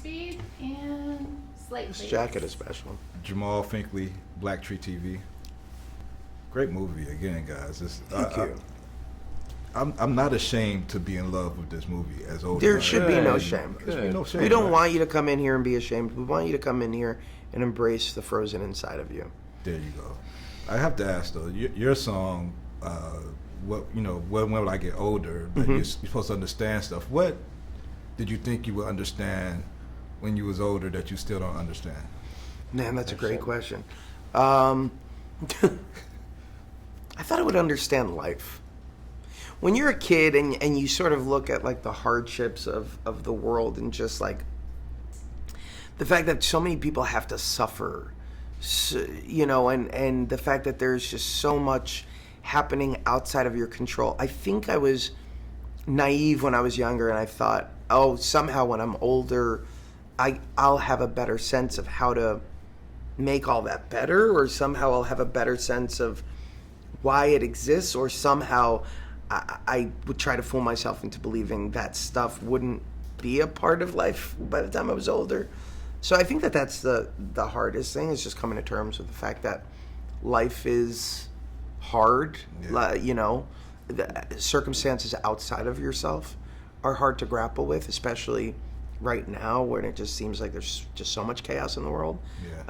Steve, and Slate, This please. jacket is special. Jamal Finkley, Black Tree TV. Great movie again, guys. Thank you. I'm not ashamed to be in love with this movie as old. There as I should am. be no shame. There should be no shame. We don't right? want you to come in here and be ashamed. We want you to come in here and embrace the frozen inside of you. There you go. I have to ask though, your song, when will I get older? But you're supposed to understand stuff. What did you think you would understand when you was older that you still don't understand? Man, that's a great question. I thought I would understand life. When you're a kid and you sort of look at like the hardships of the world and just like the fact that so many people have to suffer, and the fact that there's just so much happening outside of your control. I think I was naive when I was younger and I thought, oh, somehow when I'm older, I'll have a better sense of how to make all that better, or somehow I'll have a better sense of why it exists, or somehow I would try to fool myself into believing that stuff wouldn't be a part of life by the time I was older. So I think that's the hardest thing, is just coming to terms with the fact that life is hard. The circumstances outside of yourself are hard to grapple with, especially right now when it just seems like there's just so much chaos in the world.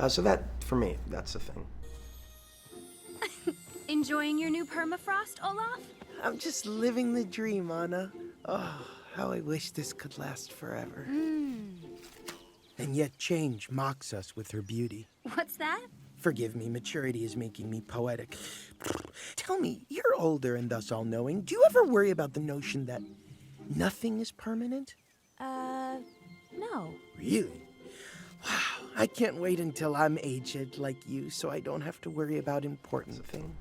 So that, for me, that's the thing. Enjoying your new permafrost, Olaf? I'm just living the dream, Anna. Oh, how I wish this could last forever. And yet change mocks us with her beauty. What's that? Forgive me, maturity is making me poetic. Tell me, you're older and thus all-knowing. Do you ever worry about the notion that nothing is permanent? No. Really? Wow, I can't wait until I'm aged like you so I don't have to worry about important things.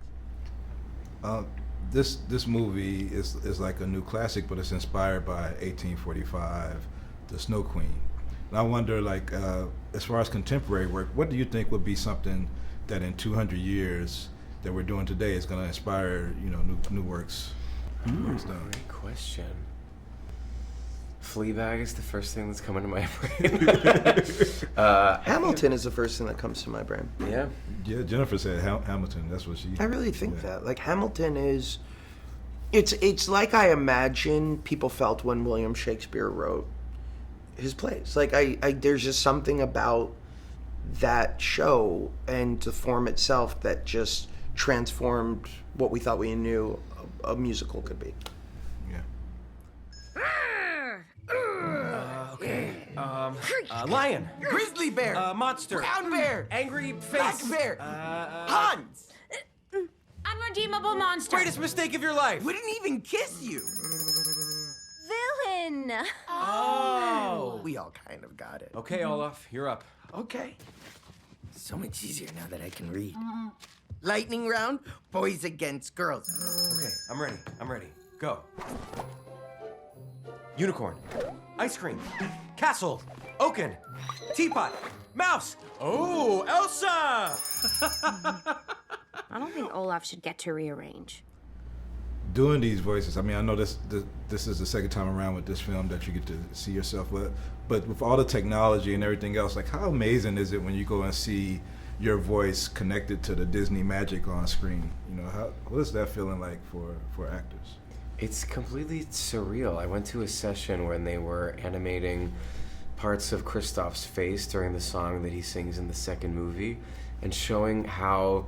This movie is like a new classic, but it's inspired by 1845, The Snow Queen. And I wonder, like, as far as contemporary work, what do you think would be something that in 200 years that we're doing today is going to inspire, new works? Great question. Fleabag is the first thing that's coming to my brain. Hamilton is the first thing that comes to my brain. Yeah. Yeah, Jennifer said Hamilton. That's what she. I really think that. Like, Hamilton is... It's like I imagine people felt when William Shakespeare wrote his plays. Like, there's just something about that show and the form itself that just transformed what we thought we knew a musical could be. Lion, grizzly bear, monster, brown bear, angry face, black bear, Hans! Unredeemable monster. Greatest mistake of your life. We didn't even kiss you. Villain. Oh. We all kind of got it. Okay, Olaf, you're up. Okay. So much easier now that I can read. Lightning round, boys against girls. Okay, I'm ready. Go. Unicorn, ice cream, castle, oaken, teapot, mouse. Oh, Elsa! I don't think Olaf should get to rearrange. Doing these voices, I mean, I know this is the second time around with this film that you get to see yourself, but with all the technology and everything else, like, how amazing is it when you go and see your voice connected to the Disney magic on screen? What is that feeling like for actors? It's completely surreal. I went to a session when they were animating parts of Kristoff's face during the song that he sings in the second movie, and showing how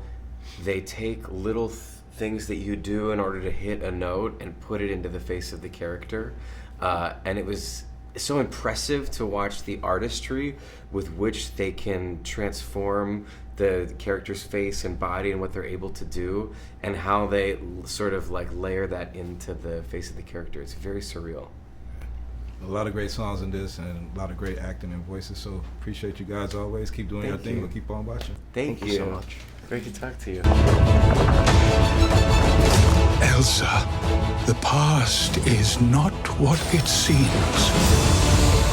they take little things that you do in order to hit a note and put it into the face of the character. And it was so impressive to watch the artistry with which they can transform the character's face and body and what they're able to do, and how they sort of like layer that into the face of the character. It's very surreal. A lot of great songs in this and a lot of great acting and voices, so appreciate you guys always. Keep doing your thing. We'll keep on watching. Thank you so much. Great to talk to you. Elsa, the past is not what it seems.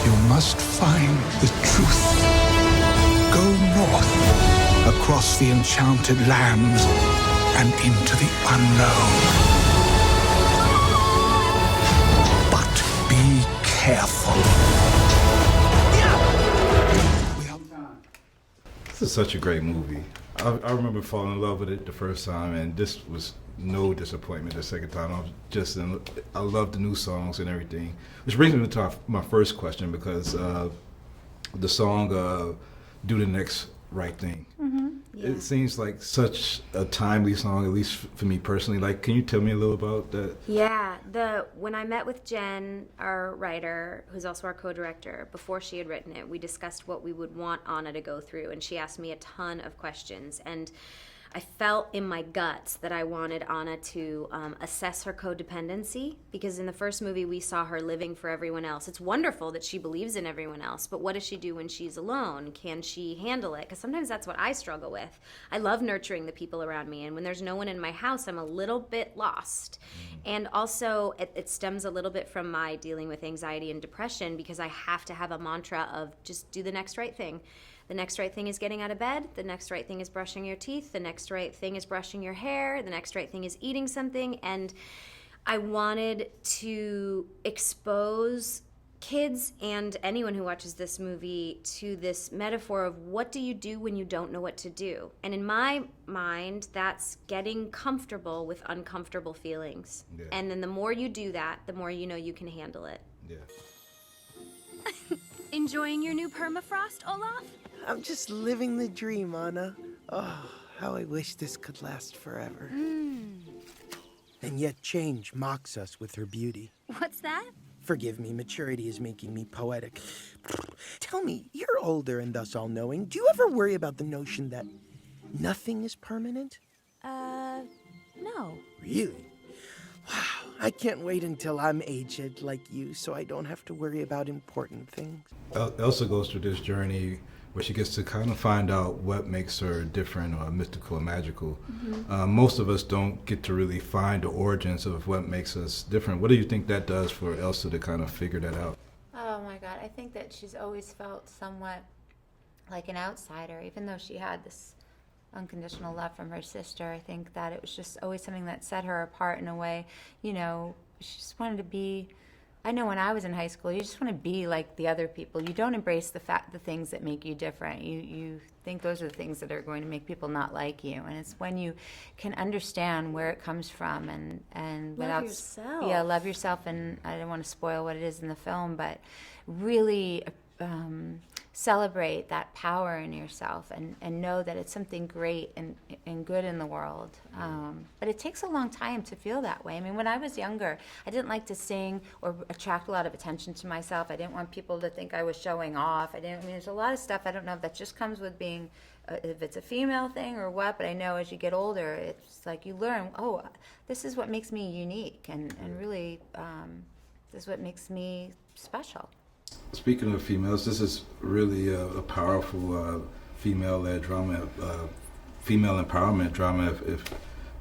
You must find the truth. Go north, across the enchanted lands, and into the unknown. But be careful. This is such a great movie. I remember falling in love with it the first time, and this was no disappointment the second time. I love the new songs and everything. Which brings me to my first question, because the song "Do the Next Right Thing." It seems like such a timely song, at least for me personally. Like, can you tell me a little about that? Yeah, when I met with Jen, our writer, who's also our co-director, before she had written it, we discussed what we would want Anna to go through, and she asked me a ton of questions. And I felt in my guts that I wanted Anna to assess her codependency, because in the first movie we saw her living for everyone else. It's wonderful that she believes in everyone else, but what does she do when she's alone? Can she handle it? Because sometimes that's what I struggle with. I love nurturing the people around me, and when there's no one in my house, I'm a little bit lost. And also, it stems a little bit from my dealing with anxiety and depression, because I have to have a mantra of just do the next right thing. The next right thing is getting out of bed. The next right thing is brushing your teeth. The next right thing is brushing your hair. The next right thing is eating something. And I wanted to expose kids and anyone who watches this movie to this metaphor of what do you do when you don't know what to do. And in my mind, that's getting comfortable with uncomfortable feelings. Yeah. And then the more you do that, the more you know you can handle it. Yeah. Enjoying your new permafrost, Olaf? I'm just living the dream, Anna. Oh, how I wish this could last forever. And yet change mocks us with her beauty. What's that? Forgive me, maturity is making me poetic. Tell me, you're older and thus all-knowing. Do you ever worry about the notion that nothing is permanent? No. Really? Wow, I can't wait until I'm aged like you, so I don't have to worry about important things. Elsa goes through this journey where she gets to kind of find out what makes her different or mystical or magical. Most of us don't get to really find the origins of what makes us different. What do you think that does for Elsa to kind of figure that out? Oh my God, I think that she's always felt somewhat like an outsider, even though she had this unconditional love from her sister. I think that it was just always something that set her apart in a way. You know, she just wanted to be, I know when I was in high school, you just want to be like the other people. You don't embrace the things that make you different. You think those are the things that are going to make people not like you. And it's when you can understand where it comes from and Love yourself. Yeah, love yourself. And I don't want to spoil what it is in the film, but really celebrate that power in yourself and know that it's something great and good in the world. But it takes a long time to feel that way. I mean, when I was younger, I didn't like to sing or attract a lot of attention to myself. I didn't want people to think I was showing off. I mean, there's a lot of stuff, I don't know if that just comes with being, if it's a female thing or what, but I know as you get older, it's like you learn, oh, this is what makes me unique and really this is what makes me special. Speaking of females, this is really a powerful female-led drama, female empowerment drama,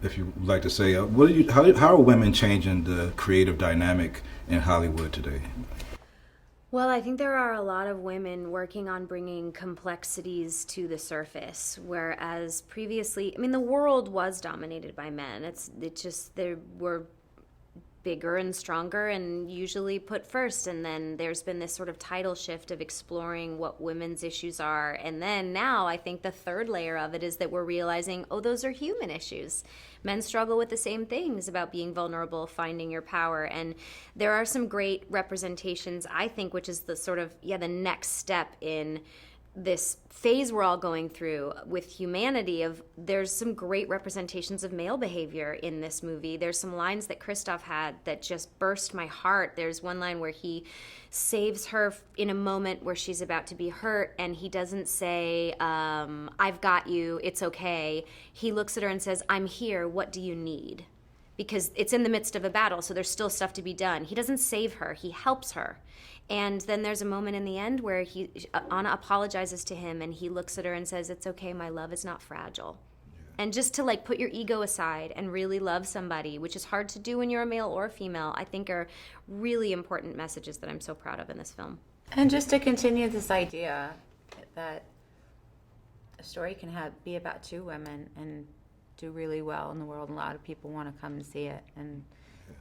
if you would like to say. How are women changing the creative dynamic in Hollywood today? Well, I think there are a lot of women working on bringing complexities to the surface, whereas previously, I mean, the world was dominated by men. It just, there were bigger and stronger and usually put first, and then there's been this sort of tidal shift of exploring what women's issues are, and then now I think the third layer of it is that we're realizing, oh, those are human issues. Men struggle with the same things about being vulnerable, finding your power, and there are some great representations, I think, which is the sort of, the next step in this phase we're all going through with humanity. Of there's some great representations of male behavior in this movie. There's some lines that Christoph had that just burst my heart. There's one line where he saves her in a moment where she's about to be hurt, and he doesn't say, I've got you, it's okay. He looks at her and says, I'm here, what do you need? Because it's in the midst of a battle, so there's still stuff to be done. He doesn't save her, he helps her. And then there's a moment in the end where Anna apologizes to him, and he looks at her and says, it's okay, my love is not fragile. Yeah. And just to like put your ego aside and really love somebody, which is hard to do when you're a male or a female, I think are really important messages that I'm so proud of in this film. And just to continue this idea that a story can be about two women and do really well in the world, and a lot of people want to come and see it. And,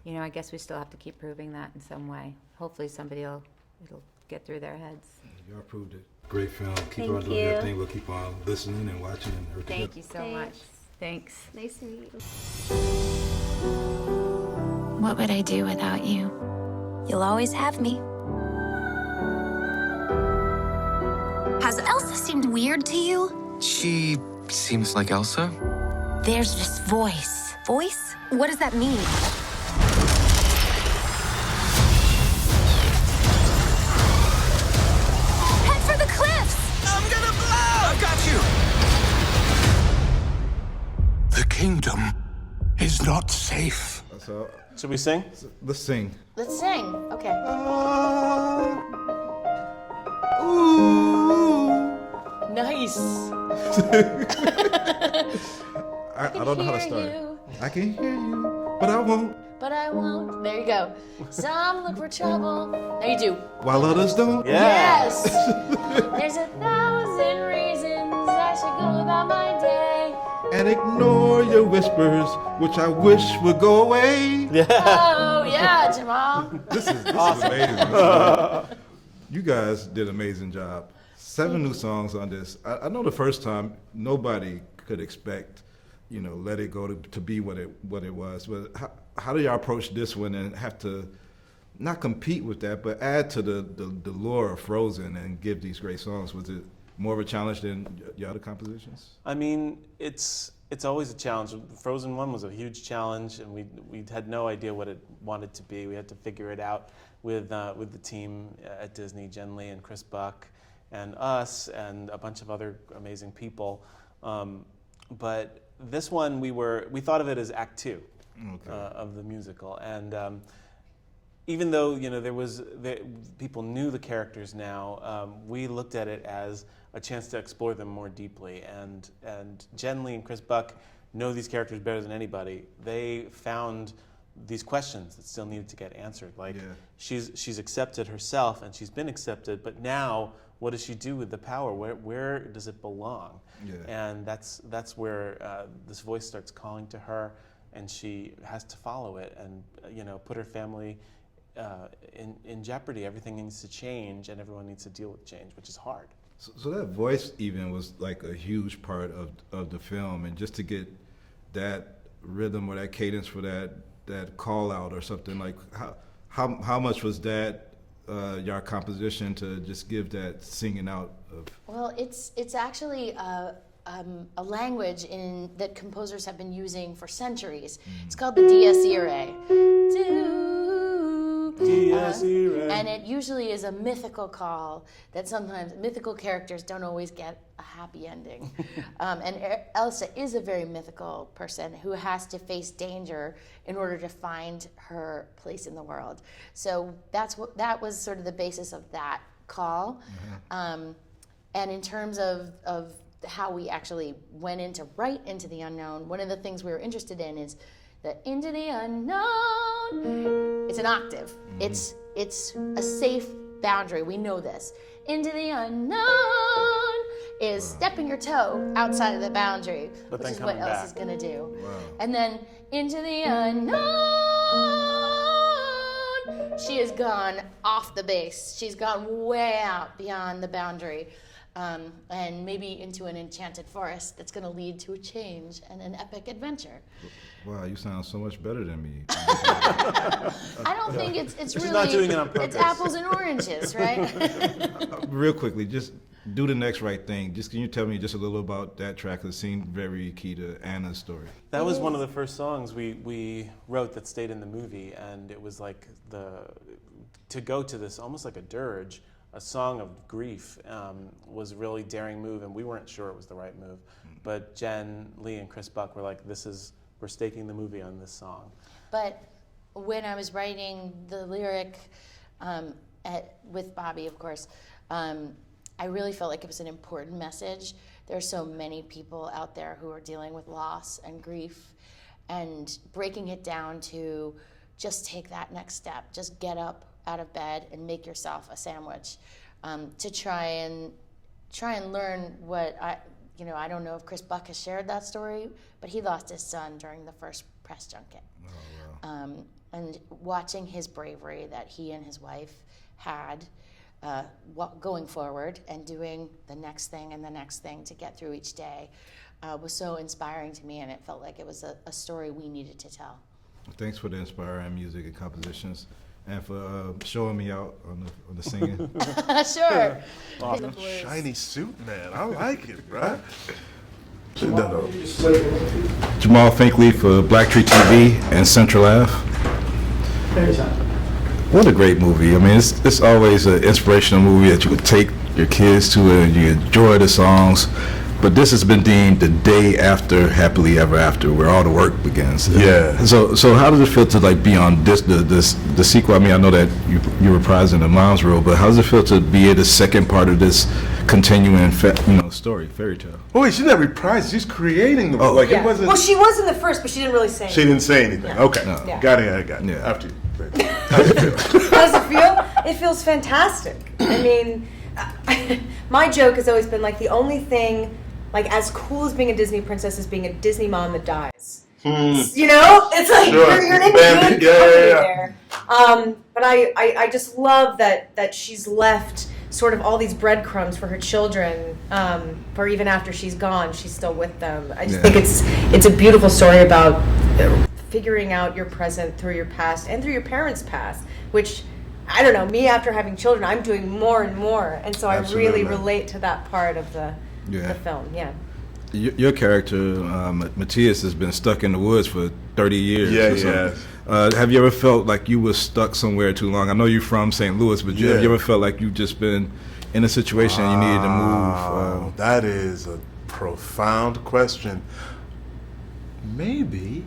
I guess we still have to keep proving that in some way. Hopefully it'll get through their heads. Y'all proved it. Great film. Keep Thank on doing your you. thing. We'll keep on listening and watching and everything. Thank you so much. Thanks. Nice to meet you. What would I do without you? You'll always have me. Has Elsa seemed weird to you? She seems like Elsa. There's this voice. Voice? What does that mean? Head for the cliffs! I'm gonna blow! I've got you! The kingdom is not safe. So, Should we sing? let's sing. Let's sing. Okay. Nice. I don't know how to hear start. you. I can hear you, but I won't. But I won't. There you go. Some look for trouble. Now you do. While others don't. Yes. There's 1,000 reasons I should go about my day. And ignore your whispers, which I wish would go away. Oh yeah, Jamal. This is amazing. You guys did an amazing job. 7 new songs on this. I know the first time nobody could expect, Let It Go to be what it was. But how do y'all approach this one and have to not compete with that, but add to the lore of Frozen and give these great songs? Was it more of a challenge than your other compositions? I mean, it's always a challenge. Frozen 1 was a huge challenge, and we had no idea what it wanted to be. We had to figure it out with the team at Disney, Jen Lee and Chris Buck, and us, and a bunch of other amazing people. But this one, we thought of it as Act 2 of the musical, and even though people knew the characters now, we looked at it as a chance to explore them more deeply. And Jen Lee and Chris Buck know these characters better than anybody. They found these questions that still needed to get answered. Like she's accepted herself and she's been accepted, but now what does she do with the power? Where does it belong? And that's where this voice starts calling to her, and she has to follow it and put her family in jeopardy. Everything needs to change, and everyone needs to deal with change, which is hard. So that voice even was like a huge part of the film, and just to get that rhythm or that cadence for that call out or something, like how much was that your composition to just give that singing out of? Well, it's actually a language that composers have been using for centuries. It's called the Dies Irae. And it usually is a mythical call that sometimes mythical characters don't always get a happy ending. And Elsa is a very mythical person who has to face danger in order to find her place in the world. So that was sort of the basis of that call. And in terms of how we actually went right into the unknown, one of the things we were interested in is the into the unknown. It's an octave. It's a safe boundary. We know this. Into the unknown is stepping your toe outside of the boundary, But which then is what coming Elsa's back. gonna do. Wow. And then into the unknown, she has gone off the base. She's gone way out beyond the boundary. And maybe into an enchanted forest that's going to lead to a change and an epic adventure. Wow, you sound so much better than me. I don't think it's She's really, not doing it on purpose. it's apples and oranges, right? Real quickly, just do the next right thing. Just can you tell me just a little about that track? It seemed very key to Anna's story. That was one of the first songs we wrote that stayed in the movie, and it was like to go to this almost like a dirge, a song of grief, was a really daring move, and we weren't sure it was the right move. But Jen Lee and Chris Buck were like, we're staking the movie on this song. But when I was writing the lyric with Bobby, of course, I really felt like it was an important message. There are so many people out there who are dealing with loss and grief, and breaking it down to just take that next step, just get up out of bed and make yourself a sandwich, to try and learn what I don't know if Chris Buck has shared that story, but he lost his son during the first press junket. Oh, wow. And watching his bravery that he and his wife had, going forward and doing the next thing and the next thing to get through each day was so inspiring to me, and it felt like it was a story we needed to tell. Thanks for the inspiring music and compositions, and for showing me out on the singing. Sure. Awesome. Shiny suit, man. I like it, bro. Jamal Finkley for Black Tree TV and Central Ave. What a great movie. I mean, it's always an inspirational movie that you could take your kids to and you enjoy the songs. But this has been deemed the day after Happily Ever After, where all the work begins. Yeah. So how does it feel to like be on the sequel? I mean, I know that you're reprising the mom's role, but how does it feel to be the second part of this continuing story, fairy tale? Oh wait, she's not reprising. She's creating the Yeah. it wasn't. Well, she was in the first, but she didn't really say She anything. didn't say anything. Yeah. Okay, Yeah. got it. I got it. Yeah. After you. How does it feel? How does it feel? It feels fantastic. I mean, my joke has always been like the only thing, like as cool as being a Disney princess is being a Disney mom that dies. You know, it's like Sure. you're in Bambi, good yeah, company yeah, yeah. there. But I just love that she's left sort of all these breadcrumbs for her children. For even after she's gone, she's still with them. I just think it's a beautiful story about figuring out your present through your past and through your parents' past, which, I don't know, me after having children, I'm doing more and more. And so Absolutely. I really relate to that part of the film, yeah. Your character, Matthias, has been stuck in the woods for 30 years. Yeah, or something. Have you ever felt like you were stuck somewhere too long? I know you're from St. Louis, but have you ever felt like you've just been in a situation and you needed to move? That is a profound question. Maybe.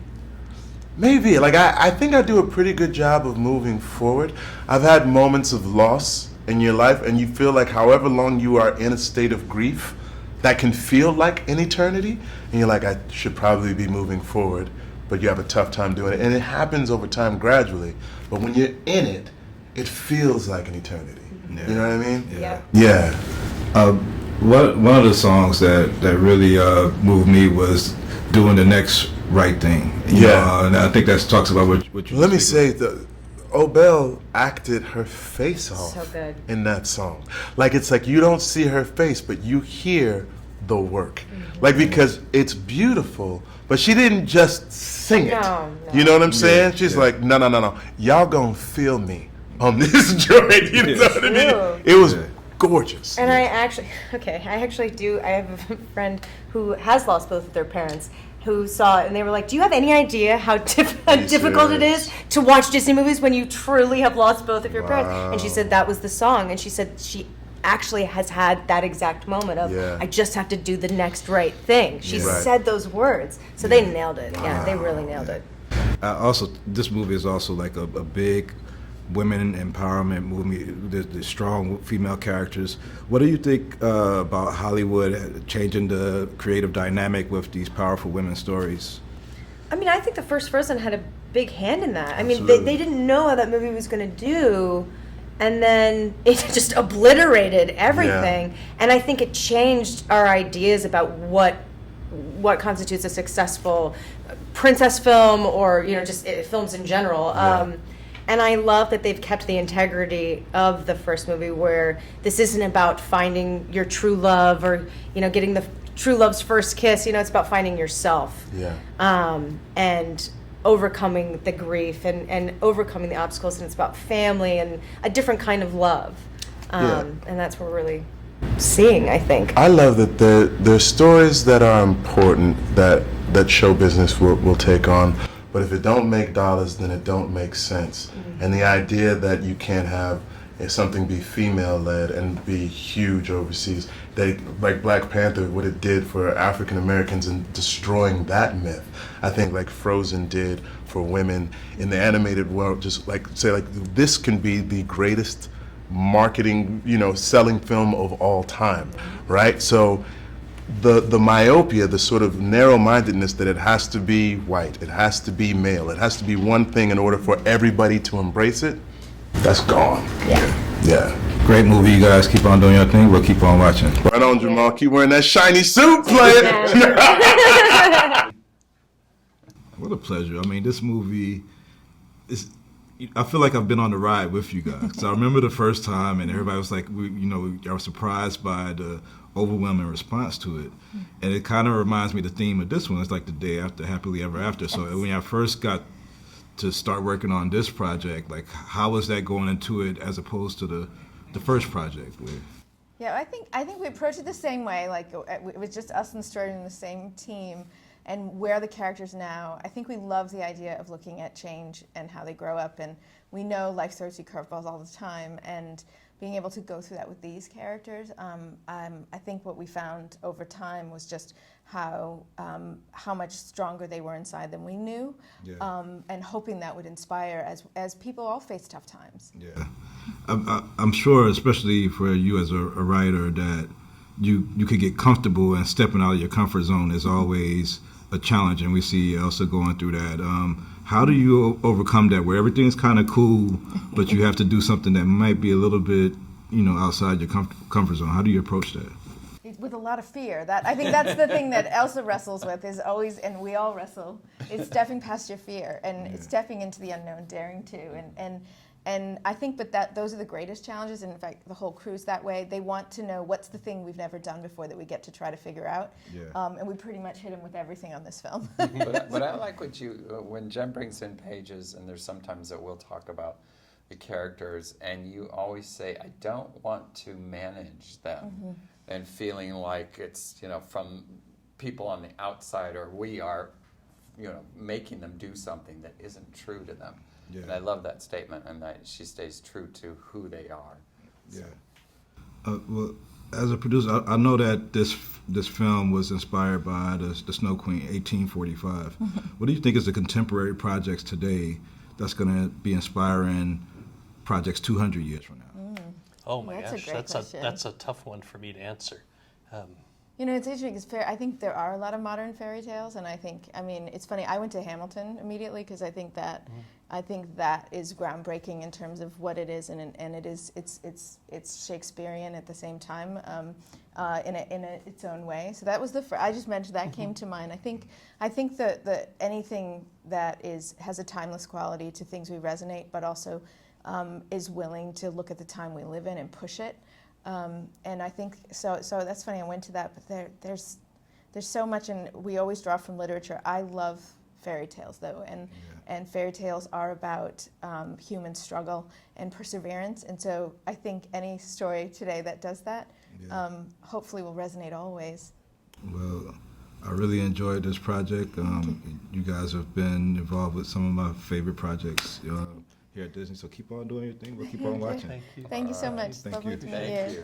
Like, I think I do a pretty good job of moving forward. I've had moments of loss in your life, and you feel like however long you are in a state of grief, that can feel like an eternity, and you're like, I should probably be moving forward, but you have a tough time doing it. And it happens over time gradually, but when you're in it, it feels like an eternity. Yeah. You know what I mean? Yeah. One of the songs that really moved me was Doing the Next Right Thing. You know, and I think that talks about what you Let me say, Obel acted her face off So good. in that song. Like, it's like you don't see her face, but you hear the work. Like, because it's beautiful, but she didn't just sing it. No. You know what I'm saying? She's like, no. Y'all gonna feel me on this joint. You know what I mean? It was gorgeous. And I actually have a friend who has lost both of their parents who saw it and they were like, do you have any idea how difficult it is to watch Disney movies when you truly have lost both of your parents? And she said that was the song, and she said she actually has had that exact moment of, I just have to do the next right thing. She said those words. So they nailed it. Yeah, they really nailed it. Also, this movie is also like a big women empowerment movie. The strong female characters. What do you think about Hollywood changing the creative dynamic with these powerful women's stories? I mean, I think the first Frozen had a big hand in that. I mean, they didn't know how that movie was going to do, and then it just obliterated everything. And I think it changed our ideas about what constitutes a successful princess film, or just films in general. And I love that they've kept the integrity of the first movie, where this isn't about finding your true love or getting the true love's first kiss. It's about finding yourself. And overcoming the grief and overcoming the obstacles, and it's about family and a different kind of love. And that's what we're really seeing, I think. I love that there's stories that are important that show business will take on, but if it don't make dollars, then it don't make sense. And the idea that you can't have something be female-led and be huge overseas, like Black Panther, what it did for African Americans and destroying that myth, I think like Frozen did for women in the animated world, just like say like this can be the greatest marketing, selling film of all time, right? So the myopia, the sort of narrow-mindedness that it has to be white, it has to be male, it has to be one thing in order for everybody to embrace it, that's gone. Yeah. Great movie, you guys. Keep on doing your thing. We'll keep on watching. Right on, Jamal. Keep wearing that shiny suit, player. What a pleasure. I mean, this movie is I feel like I've been on the ride with you guys. So I remember the first time, and everybody was like, I was surprised by the overwhelming response to it. And it kind of reminds me of the theme of this one. It's like the day after Happily Ever After. So when I first got to start working on this project, like how was that going into it as opposed to the first project? Yeah, I think we approached it the same way. Like it was just us and the story and the same team. And where are the characters now? I think we love the idea of looking at change and how they grow up. And we know life throws you curveballs all the time. And being able to go through that with these characters, I think what we found over time was just how much stronger they were inside than we knew. Yeah. And hoping that would inspire as people all face tough times. Yeah, I'm sure, especially for you as a writer, that you could get comfortable, and stepping out of your comfort zone is always a challenge, and we see Elsa going through that. How do you overcome that, where everything's kind of cool, but you have to do something that might be a little bit, outside your comfort zone? How do you approach that? With a lot of fear. I think that's the thing that Elsa wrestles with, is always, and we all wrestle, is stepping past your fear and stepping into the unknown, daring to, and I think, but those are the greatest challenges. And in fact, the whole crew's that way. They want to know what's the thing we've never done before that we get to try to figure out. Yeah. And we pretty much hit them with everything on this film. but I like when Jen brings in pages, and there's sometimes that we'll talk about the characters, and you always say, I don't want to manage them, and feeling like it's, from people on the outside, or we are, making them do something that isn't true to them. Yeah. And I love that statement, and that she stays true to who they are. So. Yeah. Well, as a producer, I know that this film was inspired by the Snow Queen, 1845. What do you think is the contemporary projects today that's going to be inspiring projects 200 years from now? Oh my gosh, that's a tough one for me to answer. It's interesting because I think there are a lot of modern fairy tales, and it's funny. I went to Hamilton immediately because I think that is groundbreaking in terms of what it is, and it's Shakespearean at the same time, in its own way. So that was I just mentioned that came to mind. I think that anything that has a timeless quality to things we resonate, but also is willing to look at the time we live in and push it. And I think so that's funny. I went to that, but there's so much, and we always draw from literature. I love fairy tales though, and fairy tales are about human struggle and perseverance. And so I think any story today that does that, hopefully will resonate always. Well, I really enjoyed this project. You guys have been involved with some of my favorite projects here at Disney, so keep on doing your thing. We'll keep on watching. Thank you so much. Thank Lovely you. to meet you.